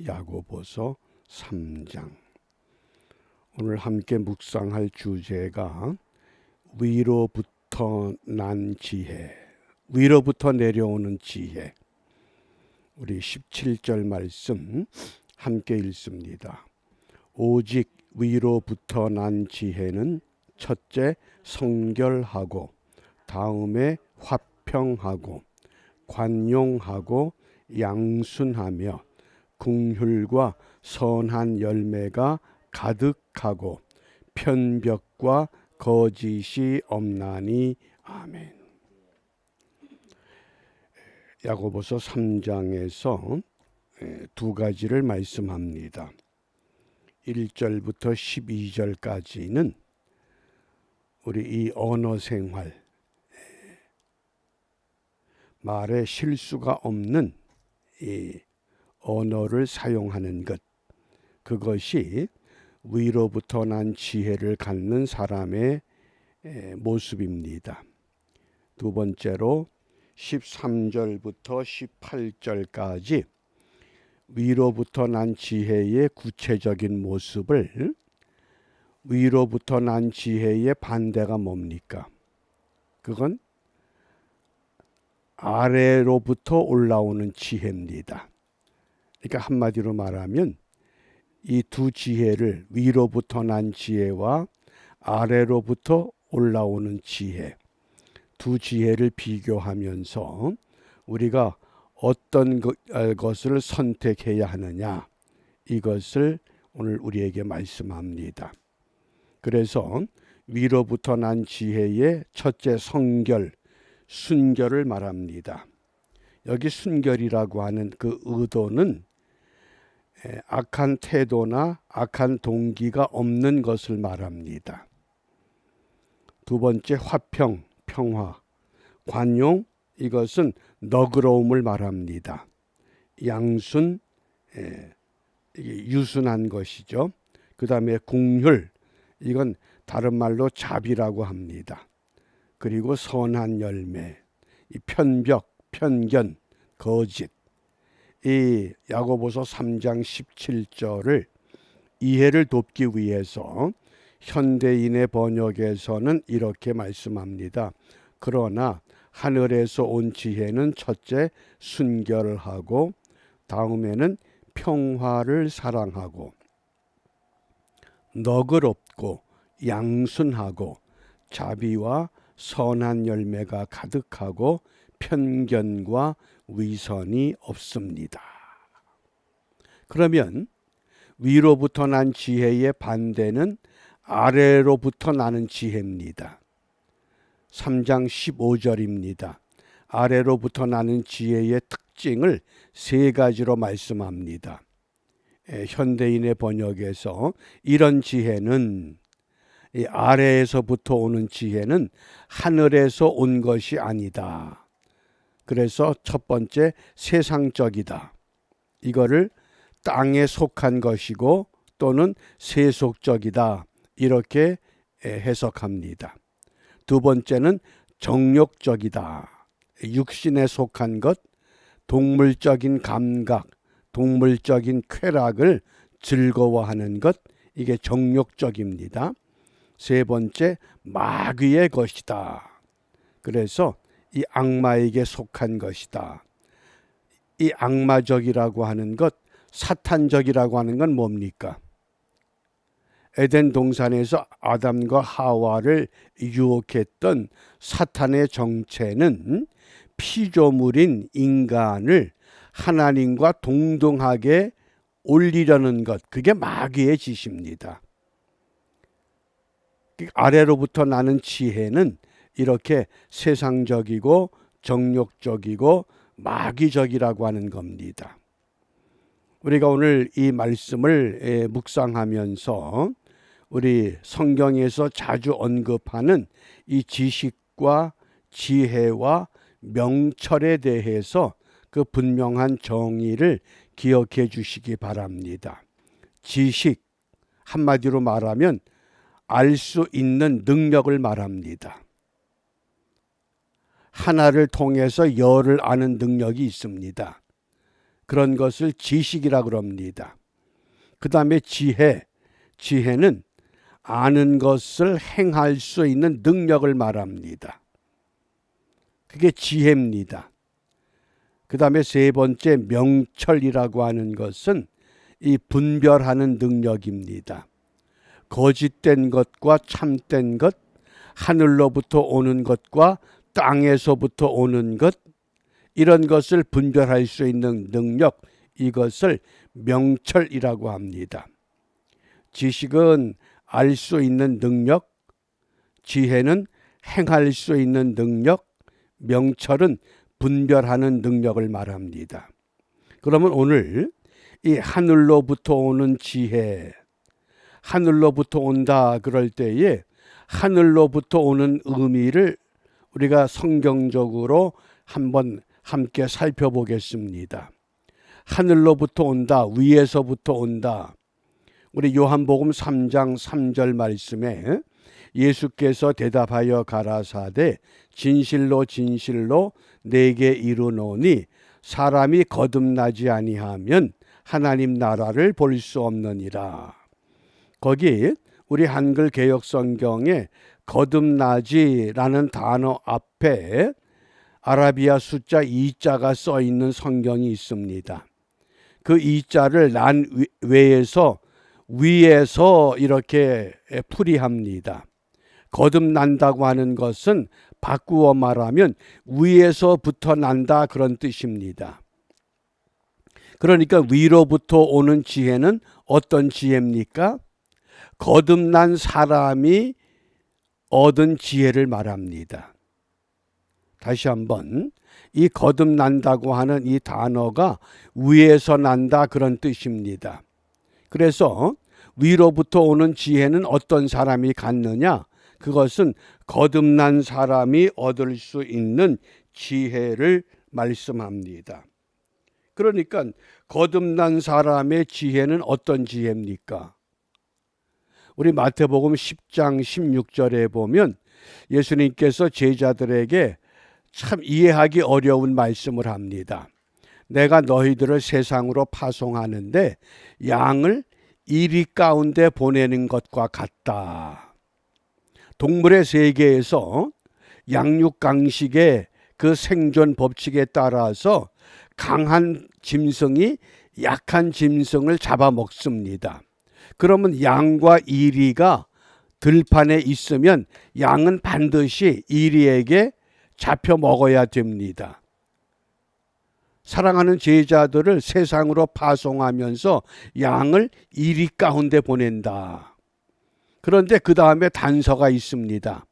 야고보서 3장. 오늘 함께 묵상할 주제가 위로부터 난 지혜, 위로부터 내려오는 지혜. 우리 17절 말씀 함께 읽습니다. 오직 위로부터 난 지혜는 첫째 성결하고, 다음에 화평하고, 관용하고, 양순하며 긍휼과 선한 열매가 가득하고 편벽과 거짓이 없나니. 아멘. 야고보서 3장에서 두 가지를 말씀합니다. 1절부터 12절까지는 우리 이 언어 생활, 말에 실수가 없는 이 언어를 사용하는 것, 그것이 위로부터 난 지혜를 갖는 사람의 모습입니다. 두 번째로 13절부터 18절까지 위로부터 난 지혜의 구체적인 모습을, 위로부터 난 지혜의 반대가 뭡니까? 그건 아래로부터 올라오는 지혜입니다. 그러니까 한마디로 말하면 이 두 지혜를, 위로부터 난 지혜와 아래로부터 올라오는 지혜, 두 지혜를 비교하면서 우리가 어떤 것을 선택해야 하느냐, 이것을 오늘 우리에게 말씀합니다. 그래서 위로부터 난 지혜의 첫째 성결, 순결을 말합니다. 여기 순결이라고 하는 그 의도는 악한 태도나 악한 동기가 없는 것을 말합니다. 두 번째 화평, 평화, 관용, 이것은 너그러움을 말합니다. 양순, 유순한 것이죠. 그 다음에 긍휼, 이건 다른 말로 자비라고 합니다. 그리고 선한 열매, 이 편벽, 편견, 거짓. 이 야고보서 3장 17절을 이해를 돕기 위해서 현대인의 번역에서는 이렇게 말씀합니다. 그러나 하늘에서 온 지혜는 첫째 순결하고, 다음에는 평화를 사랑하고, 너그럽고, 양순하고, 자비와 선한 열매가 가득하고, 편견과 위선이 없습니다. 그러면 위로부터 난 지혜의 반대는 아래로부터 나는 지혜입니다. 3장 15절입니다. 아래로부터 나는 지혜의 특징을 세 가지로 말씀합니다. 현대인의 번역에서 이런 지혜는, 이 아래에서부터 오는 지혜는 하늘에서 온 것이 아니다. 그래서 첫 번째 세상적이다. 이거를 땅에 속한 것이고 또는 세속적이다. 이렇게 해석합니다. 두 번째는 정욕적이다. 육신에 속한 것, 동물적인 감각, 동물적인 쾌락을 즐거워하는 것, 이게 정욕적입니다. 세 번째, 마귀의 것이다. 그래서 이 악마에게 속한 것이다. 이 악마적이라고 하는 것, 사탄적이라고 하는 건 뭡니까? 에덴 동산에서 아담과 하와를 유혹했던 사탄의 정체는 피조물인 인간을 하나님과 동등하게 올리려는 것, 그게 마귀의 짓입니다. 아래로부터 나는 지혜는 이렇게 세상적이고 정욕적이고 마귀적이라고 하는 겁니다. 우리가 오늘 이 말씀을 묵상하면서 우리 성경에서 자주 언급하는 이 지식과 지혜와 명철에 대해서 그 분명한 정의를 기억해 주시기 바랍니다. 지식, 한마디로 말하면 알 수 있는 능력을 말합니다. 하나를 통해서 열을 아는 능력이 있습니다. 그런 것을 지식이라 그럽니다. 그 다음에 지혜는 아는 것을 행할 수 있는 능력을 말합니다. 그게 지혜입니다. 그 다음에 세 번째 명철이라고 하는 것은 이 분별하는 능력입니다. 거짓된 것과 참된 것, 하늘로부터 오는 것과 땅에서부터 오는 것, 이런 것을 분별할 수 있는 능력, 이것을 명철이라고 합니다. 지식은 알 수 있는 능력, 지혜는 행할 수 있는 능력, 명철은 분별하는 능력을 말합니다. 그러면 오늘 이 하늘로부터 오는 지혜, 하늘로부터 온다 그럴 때에 하늘로부터 오는 의미를 우리가 성경적으로 한번 함께 살펴보겠습니다. 하늘로부터 온다, 위에서부터 온다. 우리 요한복음 3장 3절 말씀에 예수께서 대답하여 가라사대 진실로 진실로 내게 이르노니 사람이 거듭나지 아니하면 하나님 나라를 볼 수 없느니라. 거기 우리 한글 개역 성경에 거듭나지라는 단어 앞에 아라비아 숫자 2자가 써 있는 성경이 있습니다. 그 2자를 난 외에서 위에서 이렇게 풀이합니다. 거듭난다고 하는 것은 바꾸어 말하면 위에서부터 난다 그런 뜻입니다. 그러니까 위로부터 오는 지혜는 어떤 지혜입니까? 거듭난 사람이 얻은 지혜를 말합니다. 다시 한번 이 거듭난다고 하는 이 단어가 위에서 난다 그런 뜻입니다. 그래서 위로부터 오는 지혜는 어떤 사람이 갖느냐? 그것은 거듭난 사람이 얻을 수 있는 지혜를 말씀합니다. 그러니까 거듭난 사람의 지혜는 어떤 지혜입니까? 우리 마태복음 10장 16절에 보면 예수님께서 제자들에게 참 이해하기 어려운 말씀을 합니다. 내가 너희들을 세상으로 파송하는데 양을 이리 가운데 보내는 것과 같다. 동물의 세계에서 양육강식의 그 생존 법칙에 따라서 강한 짐승이 약한 짐승을 잡아먹습니다. 그러면 양과 이리가 들판에 있으면 양은 반드시 이리에게 잡혀 먹어야 됩니다. 사랑하는 제자들을 세상으로 파송하면서 양을 이리 가운데 보낸다. 그런데 그 다음에 단서가 있습니다.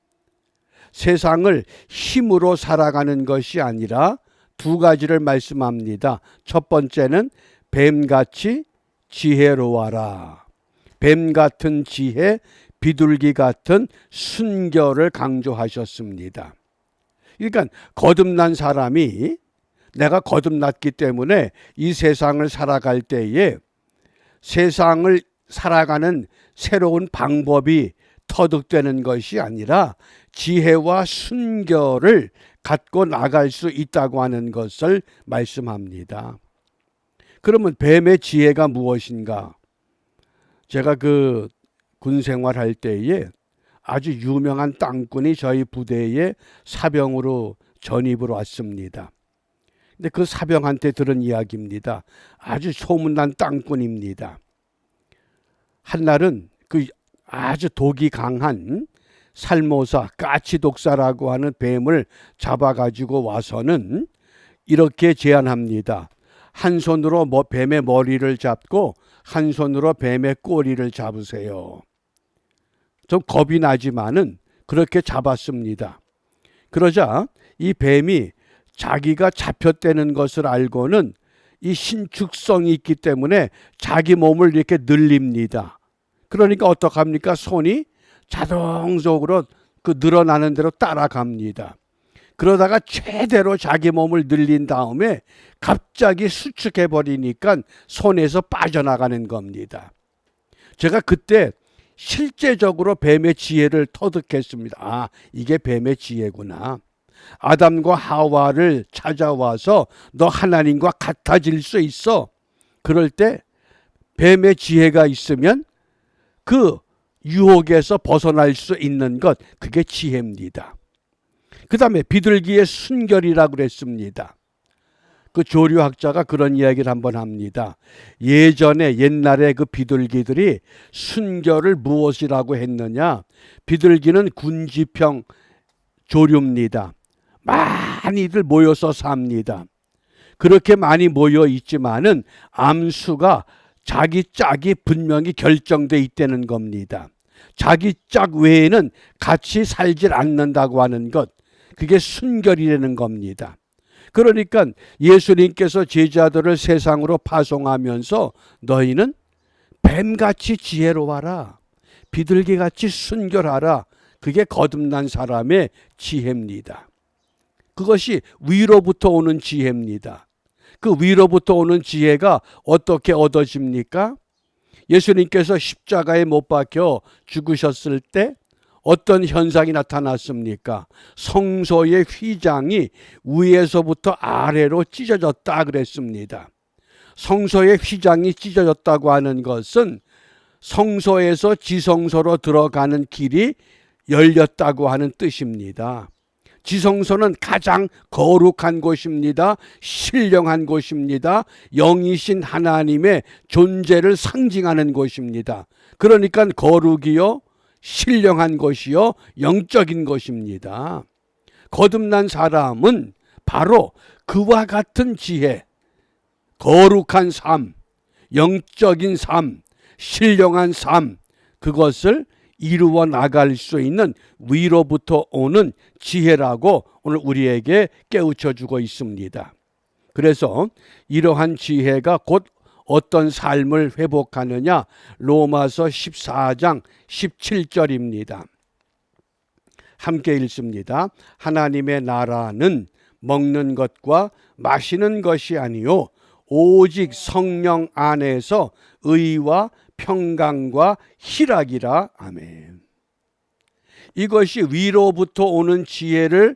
세상을 힘으로 살아가는 것이 아니라 두 가지를 말씀합니다. 첫 번째는 뱀같이 지혜로워라. 뱀 같은 지혜, 비둘기 같은 순결을 강조하셨습니다. 그러니까 거듭난 사람이 내가 거듭났기 때문에 이 세상을 살아갈 때에 세상을 살아가는 새로운 방법이 터득되는 것이 아니라 지혜와 순결을 갖고 나갈 수 있다고 하는 것을 말씀합니다. 그러면 뱀의 지혜가 무엇인가? 제가 그 군 생활할 때에 아주 유명한 땅꾼이 저희 부대에 사병으로 전입을 왔습니다. 근데 그 사병한테 들은 이야기입니다. 아주 소문난 땅꾼입니다. 한날은 그 아주 독이 강한 살모사, 까치독사라고 하는 뱀을 잡아가지고 와서는 이렇게 제안합니다. 한 손으로 뱀의 머리를 잡고 한 손으로 뱀의 꼬리를 잡으세요. 좀 겁이 나지만은 그렇게 잡았습니다. 그러자 이 뱀이 자기가 잡혔다는 것을 알고는 이 신축성이 있기 때문에 자기 몸을 이렇게 늘립니다. 그러니까 어떡합니까? 손이 자동적으로 그 늘어나는 대로 따라갑니다. 그러다가 최대로 자기 몸을 늘린 다음에 갑자기 수축해 버리니까 손에서 빠져나가는 겁니다. 제가 그때 실제적으로 뱀의 지혜를 터득했습니다. 아, 이게 뱀의 지혜구나. 아담과 하와를 찾아와서 너 하나님과 같아질 수 있어. 그럴 때 뱀의 지혜가 있으면 그 유혹에서 벗어날 수 있는 것, 그게 지혜입니다. 그 다음에 비둘기의 순결이라고 그랬습니다. 그 조류학자가 그런 이야기를 한번 합니다. 옛날에 그 비둘기들이 순결을 무엇이라고 했느냐? 비둘기는 군지평 조류입니다. 많이들 모여서 삽니다. 그렇게 많이 모여 있지만은 암수가 자기 짝이 분명히 결정돼 있다는 겁니다. 자기 짝 외에는 같이 살질 않는다고 하는 것, 그게 순결이라는 겁니다. 그러니까 예수님께서 제자들을 세상으로 파송하면서 너희는 뱀같이 지혜로워라, 비둘기같이 순결하라. 그게 거듭난 사람의 지혜입니다. 그것이 위로부터 오는 지혜입니다. 그 위로부터 오는 지혜가 어떻게 얻어집니까? 예수님께서 십자가에 못 박혀 죽으셨을 때 어떤 현상이 나타났습니까? 성소의 휘장이 위에서부터 아래로 찢어졌다 그랬습니다. 성소의 휘장이 찢어졌다고 하는 것은 성소에서 지성소로 들어가는 길이 열렸다고 하는 뜻입니다. 지성소는 가장 거룩한 곳입니다. 신령한 곳입니다. 영이신 하나님의 존재를 상징하는 곳입니다. 그러니까 거룩이요, 신령한 것이요, 영적인 것입니다. 거듭난 사람은 바로 그와 같은 지혜, 거룩한 삶, 영적인 삶, 신령한 삶, 그것을 이루어 나갈 수 있는 위로부터 오는 지혜라고 오늘 우리에게 깨우쳐 주고 있습니다. 그래서 이러한 지혜가 곧 어떤 삶을 회복하느냐? 로마서 14장 17절입니다. 함께 읽습니다. 하나님의 나라는 먹는 것과 마시는 것이 아니요 오직 성령 안에서 의와 평강과 희락이라. 아멘. 이것이 위로부터 오는 지혜를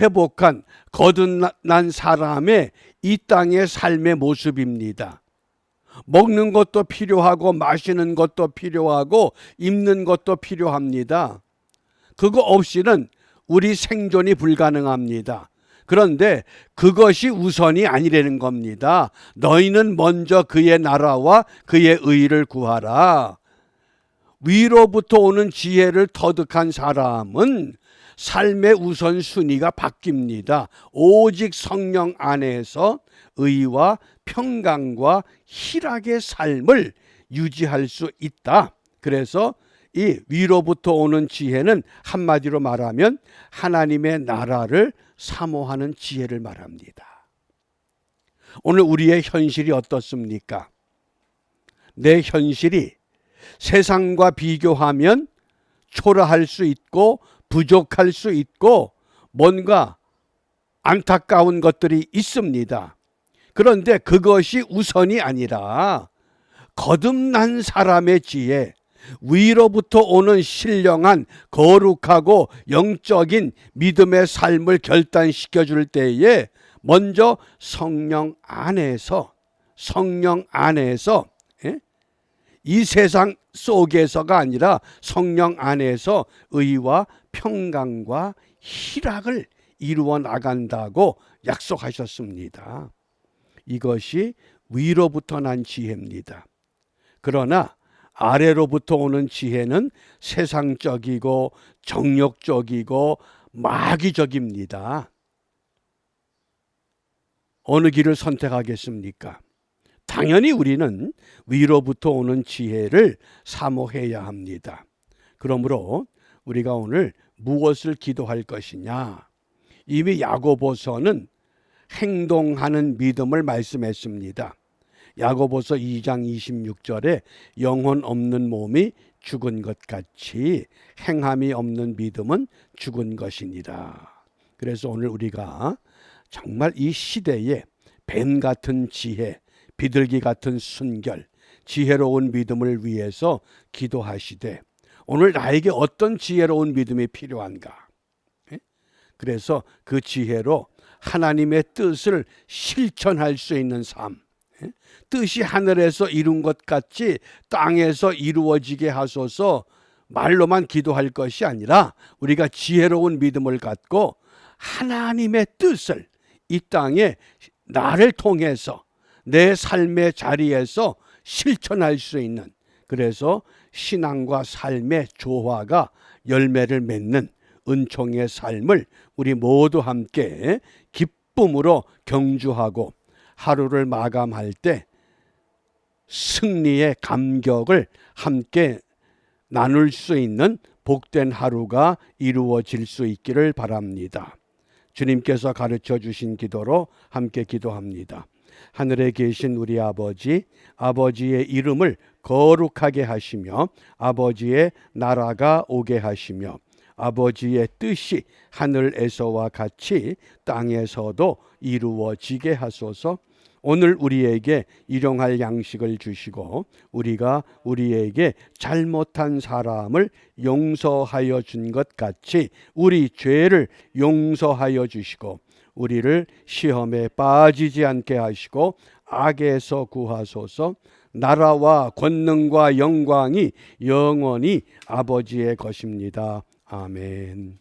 회복한 거듭난 사람의 이 땅의 삶의 모습입니다. 먹는 것도 필요하고 마시는 것도 필요하고 입는 것도 필요합니다. 그거 없이는 우리 생존이 불가능합니다. 그런데 그것이 우선이 아니라는 겁니다. 너희는 먼저 그의 나라와 그의 의를 구하라. 위로부터 오는 지혜를 터득한 사람은 삶의 우선순위가 바뀝니다. 오직 성령 안에서 의와 평강과 희락의 삶을 유지할 수 있다. 그래서 이 위로부터 오는 지혜는 한마디로 말하면 하나님의 나라를 사모하는 지혜를 말합니다. 오늘 우리의 현실이 어떻습니까? 내 현실이 세상과 비교하면 초라할 수 있고 부족할 수 있고 뭔가 안타까운 것들이 있습니다. 그런데 그것이 우선이 아니라 거듭난 사람의 지혜, 위로부터 오는 신령한 거룩하고 영적인 믿음의 삶을 결단시켜 줄 때에 먼저 성령 안에서 이 세상 속에서가 아니라 성령 안에서 의와 평강과 희락을 이루어 나간다고 약속하셨습니다. 이것이 위로부터 난 지혜입니다. 그러나 아래로부터 오는 지혜는 세상적이고 정욕적이고 마귀적입니다. 어느 길을 선택하겠습니까? 당연히 우리는 위로부터 오는 지혜를 사모해야 합니다. 그러므로 우리가 오늘 무엇을 기도할 것이냐? 이미 야고보서는 행동하는 믿음을 말씀했습니다. 야고보서 2장 26절에 영혼 없는 몸이 죽은 것 같이 행함이 없는 믿음은 죽은 것이니라. 그래서 오늘 우리가 정말 이 시대에 뱀 같은 지혜, 비둘기 같은 순결, 지혜로운 믿음을 위해서 기도하시되 오늘 나에게 어떤 지혜로운 믿음이 필요한가? 그래서 그 지혜로 하나님의 뜻을 실천할 수 있는 삶, 뜻이 하늘에서 이룬 것 같이 땅에서 이루어지게 하소서 말로만 기도할 것이 아니라 우리가 지혜로운 믿음을 갖고 하나님의 뜻을 이 땅에 나를 통해서 내 삶의 자리에서 실천할 수 있는, 그래서 신앙과 삶의 조화가 열매를 맺는 은총의 삶을 우리 모두 함께 기쁨으로 경주하고 하루를 마감할 때 승리의 감격을 함께 나눌 수 있는 복된 하루가 이루어질 수 있기를 바랍니다. 주님께서 가르쳐 주신 기도로 함께 기도합니다. 하늘에 계신 우리 아버지, 아버지의 이름을 거룩하게 하시며 아버지의 나라가 오게 하시며 아버지의 뜻이 하늘에서와 같이 땅에서도 이루어지게 하소서. 오늘 우리에게 일용할 양식을 주시고 우리가 우리에게 잘못한 사람을 용서하여 준 것 같이 우리 죄를 용서하여 주시고 우리를 시험에 빠지지 않게 하시고 악에서 구하소서. 나라와 권능과 영광이 영원히 아버지의 것입니다. 아멘.